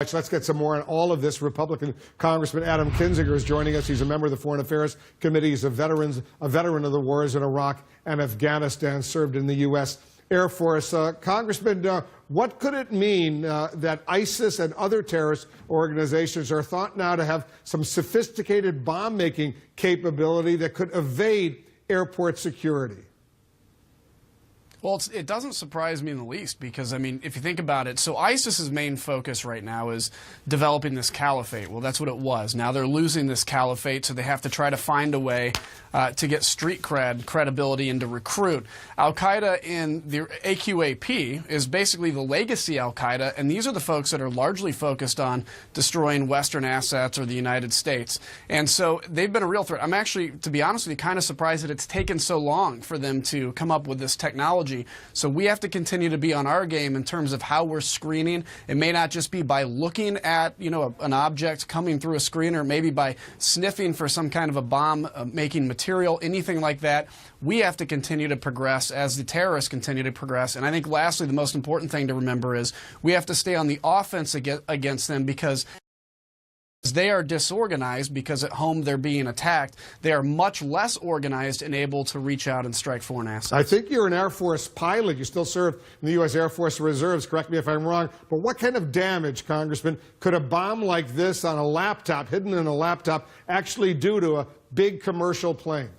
much. Let's get some more on all of this. Republican Congressman Adam Kinzinger is joining us. He's a member of the Foreign Affairs Committee. He's a veteran of the wars in Iraq and Afghanistan, served in the U.S. Air Force. Congressman, what could it mean that ISIS and other terrorist organizations are thought now to have some sophisticated bomb-making capability that could evade airport security? Well, it doesn't surprise me in the least because, I mean, if you think about it, so ISIS's main focus right now is developing this caliphate. Well, that's what it was. Now they're losing this caliphate, so they have to try to find a way to get street credibility, and to recruit. Al-Qaeda in the AQAP is basically the legacy Al-Qaeda, and these are the folks that are largely focused on destroying Western assets or the United States. And so they've been a real threat. I'm actually, to be honest with you, kind of surprised that it's taken so long for them to come up with this technology. So we have to continue to be on our game in terms of how we're screening. It may not just be by looking at, you know, an object coming through a screener, maybe by sniffing for some kind of a bomb-making material, anything like that. We have to continue to progress as the terrorists continue to progress. And I think lastly, the most important thing to remember is we have to stay on the offense against them, because they are disorganized, because at home they're being attacked. They are much less organized and able to reach out and strike foreign assets. I think you're an Air Force pilot. You still serve in the U.S. Air Force Reserves. Correct me if I'm wrong. But what kind of damage, Congressman, could a bomb like this on a laptop, hidden in a laptop, actually do to a big commercial plane?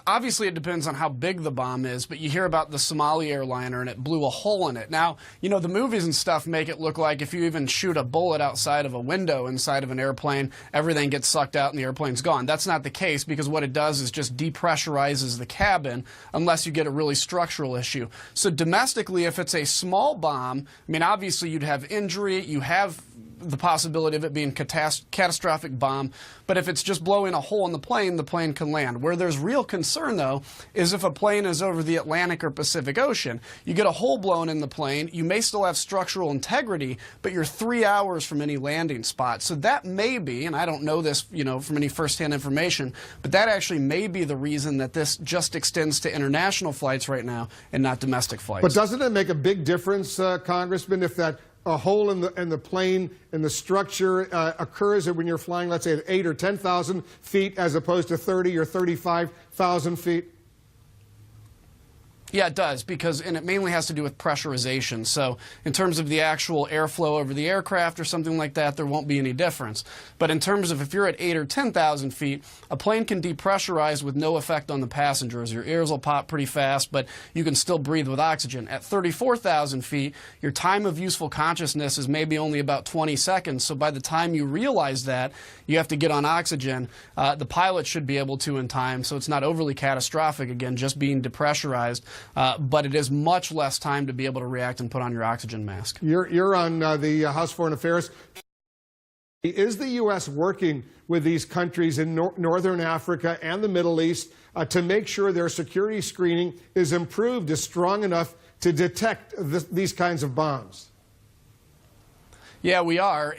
Obviously, it depends on how big the bomb is, but you hear about the Somali airliner and it blew a hole in it. Now, you know, the movies and stuff make it look like if you even shoot a bullet outside of a window inside of an airplane, everything gets sucked out and the airplane's gone. That's not the case, because what it does is just depressurizes the cabin unless you get a really structural issue. So domestically, if it's a small bomb, I mean, obviously you'd have injury, you have the possibility of it being catastrophic bomb, but if it's just blowing a hole in the plane can land. Where there's real concern, though, is if a plane is over the Atlantic or Pacific Ocean. You get a hole blown in the plane, you may still have structural integrity, but you're 3 hours from any landing spot. So that may be, and I don't know this, you know, from any firsthand information, but that actually may be the reason that this just extends to international flights right now and not domestic flights. But doesn't it make a big difference, Congressman, if that a hole in the plane and the structure occurs when you're flying, let's say, at 8,000 or 10,000 feet as opposed to 30,000 or 35,000 feet? Yeah, it does, and it mainly has to do with pressurization. So in terms of the actual airflow over the aircraft or something like that, there won't be any difference. But in terms of if you're at 8,000 or 10,000 feet, a plane can depressurize with no effect on the passengers. Your ears will pop pretty fast, but you can still breathe with oxygen. At 34,000 feet, your time of useful consciousness is maybe only about 20 seconds. So by the time you realize that, you have to get on oxygen. The pilot should be able to in time, so it's not overly catastrophic, again, just being depressurized. But it is much less time to be able to react and put on your oxygen mask. You're on the House Foreign Affairs. Is the U.S. working with these countries in Northern Africa and the Middle East to make sure their security screening is improved, is strong enough to detect these kinds of bombs? Yeah, we are,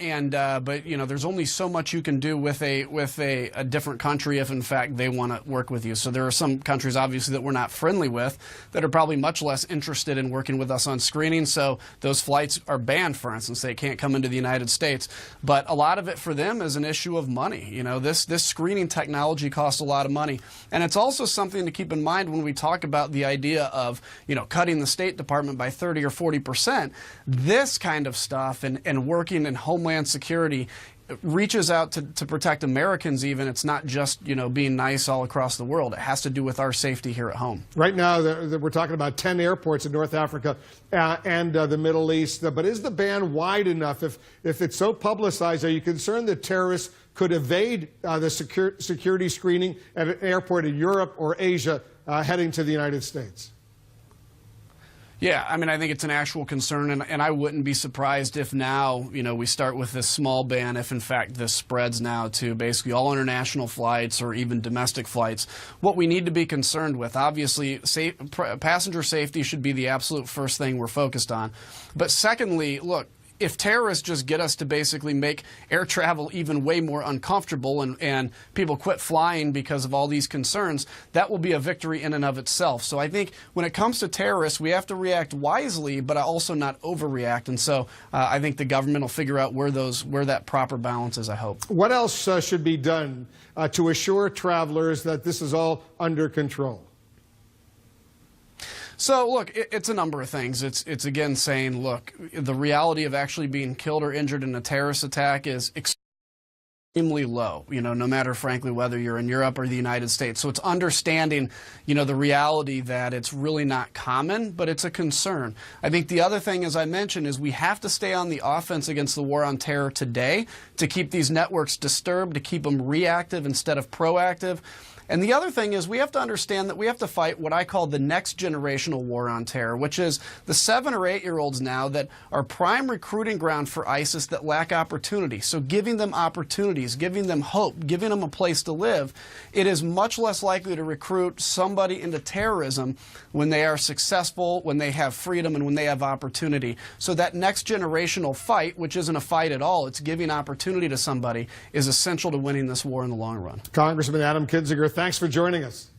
but you know, there's only so much you can do with a different country if, in fact, they want to work with you. So there are some countries, obviously, that we're not friendly with that are probably much less interested in working with us on screening. So those flights are banned, for instance. They can't come into the United States. But a lot of it for them is an issue of money. You know, this screening technology costs a lot of money, and it's also something to keep in mind when we talk about the idea of, you know, cutting the State Department by 30 or 40%. This kind of stuff and working in Homeland Security reaches out to protect Americans even. It's not just, you know, being nice all across the world. It has to do with our safety here at home. Right now, we're talking about 10 airports in North Africa and the Middle East. But is the ban wide enough? If it's so publicized, are you concerned that terrorists could evade the security screening at an airport in Europe or Asia heading to the United States? Yeah, I mean, I think it's an actual concern, and I wouldn't be surprised if now, you know, we start with this small ban, if in fact this spreads now to basically all international flights or even domestic flights. What we need to be concerned with, obviously, passenger safety should be the absolute first thing we're focused on. But secondly, look, if terrorists just get us to basically make air travel even way more uncomfortable and people quit flying because of all these concerns, that will be a victory in and of itself. So I think when it comes to terrorists, we have to react wisely, but also not overreact. And so I think the government will figure out where that proper balance is, I hope. What else should be done to assure travelers that this is all under control? So, look, it's a number of things. It's again saying, look, the reality of actually being killed or injured in a terrorist attack is extremely low, no matter, frankly, whether you're in Europe or the United States. So it's understanding, the reality that it's really not common, but it's a concern. I think the other thing, as I mentioned, is we have to stay on the offense against the war on terror today to keep these networks disturbed, to keep them reactive instead of proactive. And the other thing is we have to understand that we have to fight what I call the next generational war on terror, which is the 7 or 8-year-olds now that are prime recruiting ground for ISIS that lack opportunity. So giving them opportunities, giving them hope, giving them a place to live, it is much less likely to recruit somebody into terrorism when they are successful, when they have freedom, and when they have opportunity. So that next generational fight, which isn't a fight at all, it's giving opportunity to somebody, is essential to winning this war in the long run. Congressman Adam Kinzinger, thanks for joining us.